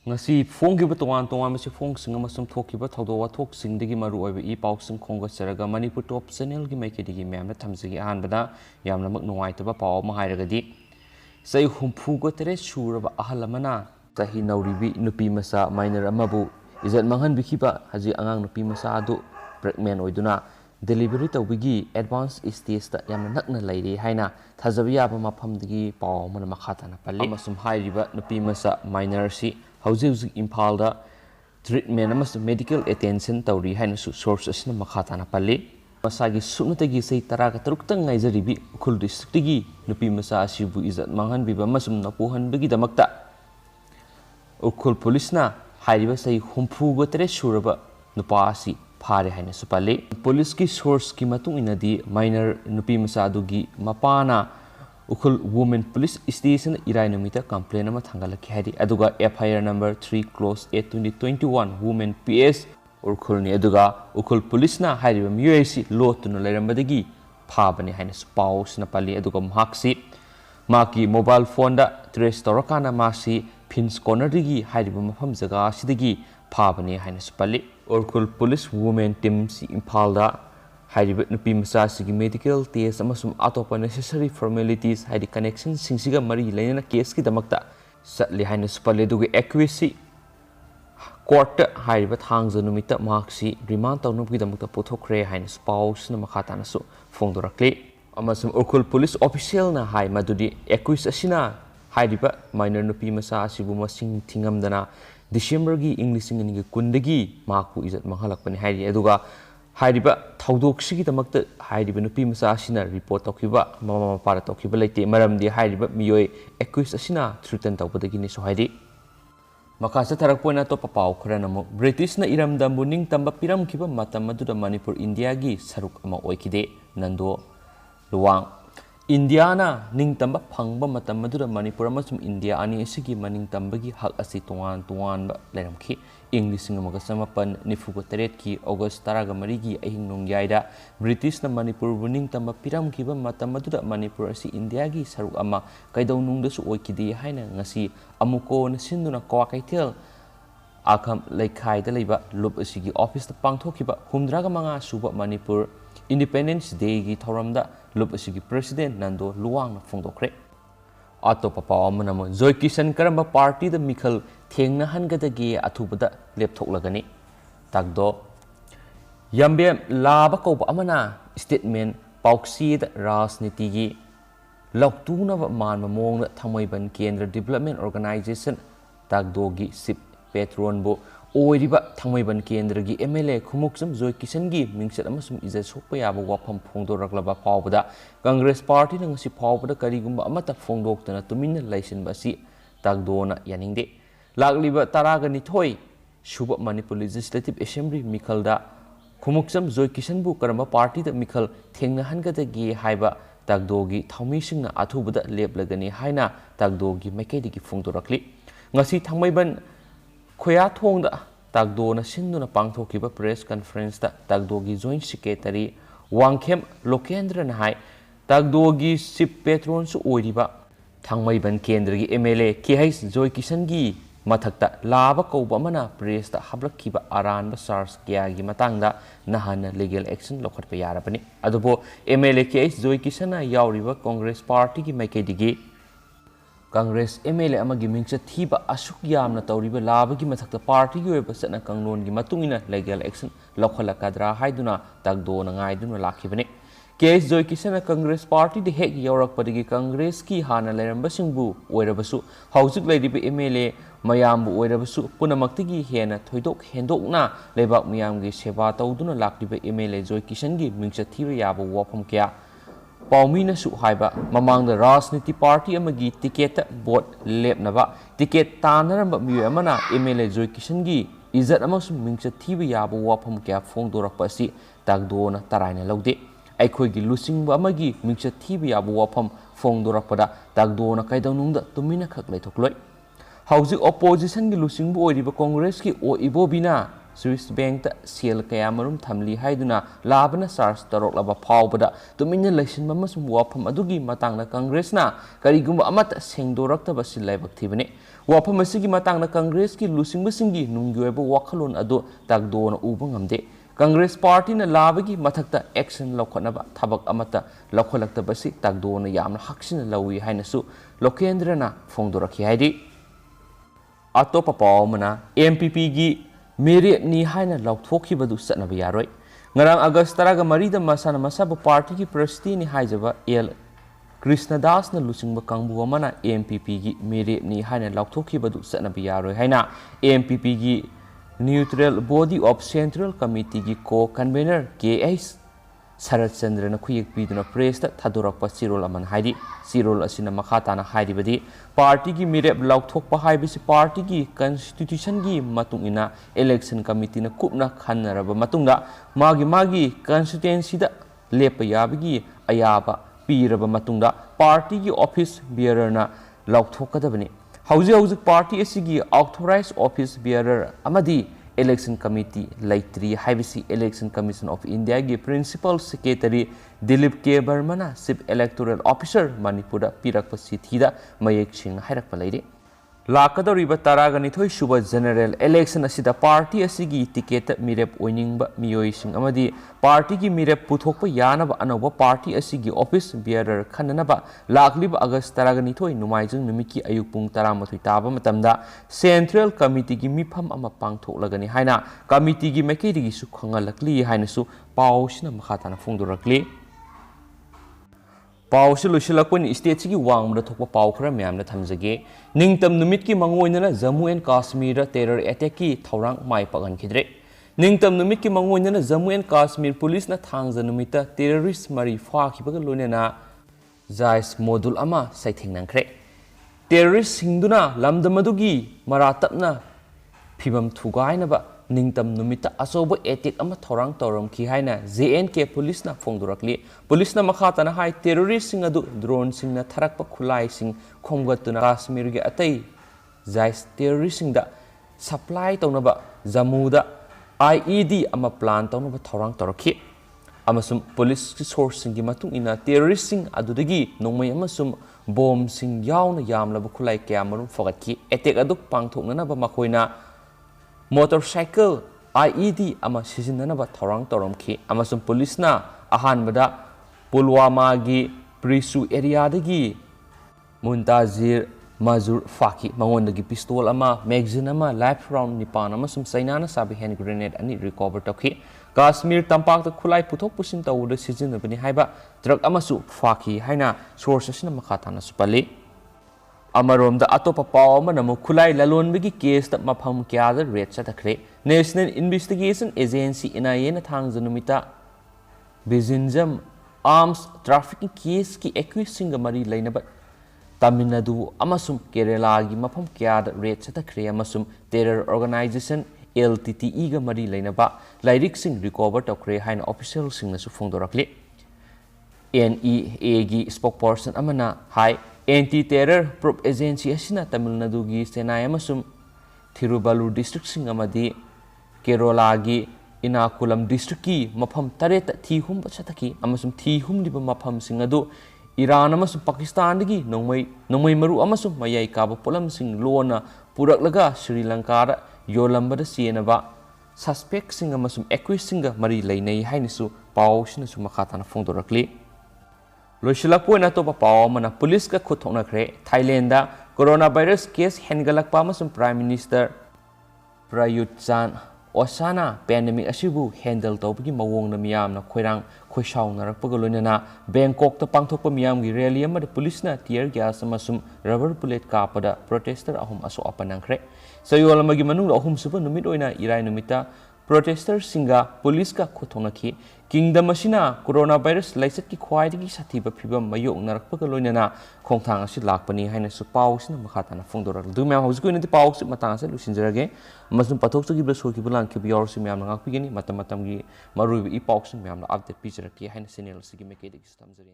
ngasi phonggiba tongan tongan masi phongsing amasum thokiba thodo wathok singdigi maru oiba I pausing khongasaraga Manipur top channel gi maikidigi myamna thamjigi ahanbada yamna mak nuwaitaba paw ma hairagadi sai humpu go tere suraba ahalamana tahi nauribi Nupimacha minor amabu ijat manghan bikiba haji angang Nupimacha adu pregnant oiduna delivery tawbigi advance stage ta yamna nakna lairi haina thajabi yaba mafamdigi paw mana makhatana palli amasum hairiba Nupimacha minor si hauji impalda treatment amasum medical attention tawri haina su source asina makhatana palli masagi sunatagi sei taraga taruktang ngaijaribi ukhul district gi Nupimacha asibu ijat manghan biba amasum napuhan bigi damakta ukhul police na hairiba sei humpu go tere suraba nupa asi phare haina supali police ki source ki matung inadi minor Nupimacha adugi mapana ukhul women police station irai numita complaint ama thangalaki hari aduga FIR number 3 close 8 2021 women PS ukhul ni aduga ukhul police na hariba miyesi lotuna lairambadagi phabani haina spouse na pali aduga mahaksi maki mobile phone da trace torakana masi pins corner digi hariba mafam jaga sidagi phabani haina supali ukhul police women team si impalda hariba Nupimacha sigi medical test amasum atopa necessary formalities hari connection singsiga mari laina case ki damakta satli haina supali dugi accuracy court hariba thangja numita marksi remand tawnugi damakta pothokre haina spouse na makhatana su phongdorakli amasum ukhul police official na hai madudi accuracy asina hariba minor Nupimacha asibu masing thingamdana December gi English ngi kundagi maku ijat manghalakpani hari aduga hariba thaudok sigi damakta hariba Nupimacha asina report tawkiba mama para tawkiba leite maramdi hariba miyoi accused asina threaten tawbadagi ni so hari makasa tharakpona to papaw khranamo British na iramda muning tamba piram kiba matam maduda Manipur India gi saruk ama oikide nando luwang India na ning tamba phangba matam maduda Manipur amasum India ani asigi maning tambagi hak asi tongan tongan ba leramkhi English ngamaga samapan nifugo teret ki August taraga marigi ahing nongyaida British na Manipur buning tamba piram kiba matam maduda Manipur asi India gi saruk ama kaidau nungda su oikidi haina ngasi amuko na sinduna kwa kaitel akham laikhai da leiba lup asigi office ta pangthokiba humdraga manga suba Manipur Independence Day gi thoramda lup asigi president nando luwang na phongdokre atopa pawamana mo Joy Kishan karamba party da mikhal thengna hangadagi athubada lepthoklagani takdo yambe laba koba amana statement pauksi da rajniti gi loktuna man mamong thamaiban kendra development organization takdo gi sip patron bo oiriba thangmaiban kendra gi MLA khumuksum Joy Kishan gi mingsat amasum ijat sokpa yaba wafam phongdoraklaba pawbada Congress party na ngasi pawbada karigumba amata phongdoktana tuminna laisinba si takdona yaningde lagliba taraga nithoi suba Manipur Legislative Assembly mikhalda khumuksum Joy Kishan bu karamba party da mikhal thengna hangadagi haiba takdogi thaumisingna athubada leplagani haina takdogi maikaidigi phongdorakli ngasi thangmaiban khoya thongda takdona sinduna pangthokiba press conference da takdogi joint secretary wangkhem lokendra na hai takdogi sip patron su oiriba thangmaiban kendra gi MLA KH Joy Kishan gi mathakta laba kauba mana press da hablakkiba aranba SARS kya gi matangda nahana legal action lokhatpa yarabani adubo MLA KH Joy Kishan na yauriba Congress party gi maikaidigi Congress MLA amagi mingcha thiba asuk yamna tawriba labagi mathakta party gi weba satna kanglon gi matungina legal action lokhalakadra haiduna takdona ngaiduna lakhibani KH Joy Kishan na Congress party de hek yaurakpadagi Congress ki hana leramba singbu oirabasu hausik leiriba MLA mayambu oirabasu punamaktigi hena thoidok hendokna lebak miyamgi seba tawduna lakliba MLA Joy Kishan gi mingcha thiba yaba wafam kya Paumina su haiba mamangda rajniti party amagi ticket bot lepnaba ticket tanaramba miyo amana MLA Joy Kishan gi izat amasum mingcha thiba yaba wafam kya phongdorakpa si takdona taraina laude aikhoi gi lusingba amagi mingcha thiba yaba wafam phongdorakpada takdona kaidawnungda tumina khak leithokloi hauji opposition gi lusingbu oiriba Congress ki o ibobina Swiss Bank sel kaya marum thamli haiduna labana SARS taroklaba phawbada tuminna leisinba amasung wafam adugi matangna Congress na karigumba amata sengdoraktaba silaibak thibane wafam asigi matangna Congress ki lusingbasingi nungyoeba wakhalon ado tagdona uba ngamde Congress Party na labagi mathakta action laukhanaba thabak amata laukhalaktabasi tagdona yamna haksina lawi hainasu Lokendrana phongdorakhi haidi atopa pawmana MPP gi Mirol ni haina laukthokibadu satnaba yaroi ngarang August 13 da masana masabu party ki president ni haijaba L Krishnadas na lusingba kangbu amana MPP gi Mirol ni haina laukthokibadu satnaba yaroi haina MPP gi neutral body of central committee gi co-convener KS Sarat Chandra na khuyek piduna press ta thadorakpa Sirol aman haidi Sirol asina makhatana haidibadi party gi mirep laukthokpa haibisi party gi constitution gi matungina election committee na kupna khanaraba matungda magi constituency da lepa yabigi ayaba piraba matungda party gi office bearer na laukthokkadabani hauji party asigi authorized office bearer amadi Election Committee Laitri Haibisi Election Commission of India gi Principal Secretary Dilip K. Barmana Chief Electoral Officer Manipur da Pirakpa Sithida Mayek Singh Hairakpa Leire Lakadoriba Taraganithoi Suba General Election asida party asigi ticket mirep oiningba miyoi sing amadi party gi mirep puthokpa yanaba anaba party asigi office bearer khananaba lakliba August 13 numaijung numiki ayuk pung 13 taba matamda Central Committee gi mifam ama pangthoklagani haina committee gi maikedi gi su khangalakli haina su pawsina makhatana phongdorakli Pawsi lusilakpani state sigi wangmda thokpa paw khara myamna thamjage ningtam numit ki mangoinana Jammu and Kashmir terror attack ki thorang mai pagan khidre ningtam numit ki mangoinana Jammu and Kashmir police na thangja numita terrorist mari fa khibaga loinena jais modul ama saithing nangkhre terrorist singduna lamdamadugi maratapna phibam thugainaba ningtam numita asoba attack ama thorang toram ki haina JNK police na phongdorakli police na makhatana hai terrorist sing adu drone sing na tharakpa khulai sing khomgatuna Kashmir ge atai jais terrorist sing da supply tawnaba Jammu da IED ama plan tawnaba thorang torakhi amasum police source sing gi matung ina terrorist sing adudagi nongmai amasum bomb sing yauna yamlaba khulai kyamarum fogatki attack adu pangthoknana ba makoina motorcycle IED ama sizinanaba thorang toramki amasum police na ahanbada Pulwama gi Prisu area dagi Muntazir Mazur Faki mangondagi pistol ama magazine ama live round nipan amasum sainana sabi hand grenade ani recover tokhi Kashmir tampak ta khulai puthok pusin tawuda sizinabani haiba truck amasu Faki haina sources na makhatana supali Amarom da atopa paw manamu khulai lalonbagi case ta mafam kya da red chatakre National Investigation Agency NIA na thangjanumita Bizinjam arms trafficking case ki accused singa mari lainaba Tamil Nadu amasum Kerala gi mafam kya da red chatakre amasum terror organization LTTE ga mari lainaba lairik sing recover tokre haina official sing na su phongdorakli NEA gi spokesperson amana hai Anti-Terror Probe Agency asina Tamil Nadu gi Senai amasum Thirubalur district sing amadi Kerala gi Inakulam district ki mafam tareta thihum bachataki amasum thihum liba mafam sing adu Iran amasum Pakistan gi nongmai maru amasum mayai kaba polam sing lona puraklaga Sri Lanka da yolambada sienaba suspect sing amasum accused singa mari lainai hainisu pawsina su makhatana phongdorakli Loshilakpo to papaw mana police ka khuthokna khre Thailand da coronavirus case hengalakpa amasum Prime Minister Prayut Chan Osana pandemic asibu handle tawbagi mawong na miyam na khoirang khoisaw narakpaga loinana Bangkok ta pangthokpa miyam gi rally ama police na tear gas amasum rubber bullet kapada protester ahum aso apanang khre sayol amagi manung ahum suba numit oina irai numita protester singa police ka khuthokna khi Kingdom asina coronavirus laisat ki khwaidagi sathiba phibam mayok narakpaga loinana khongthang asi lakpani haina su pawsina makhatana phongdorak du myam hausi ni pawsi matang ase lusinjarage amasum pathok chagi bla soki bulang ki bior si myam ngakpigeni matam gi marui i pawsi myam na update pijaraki haina channel sigi mekedi stamjari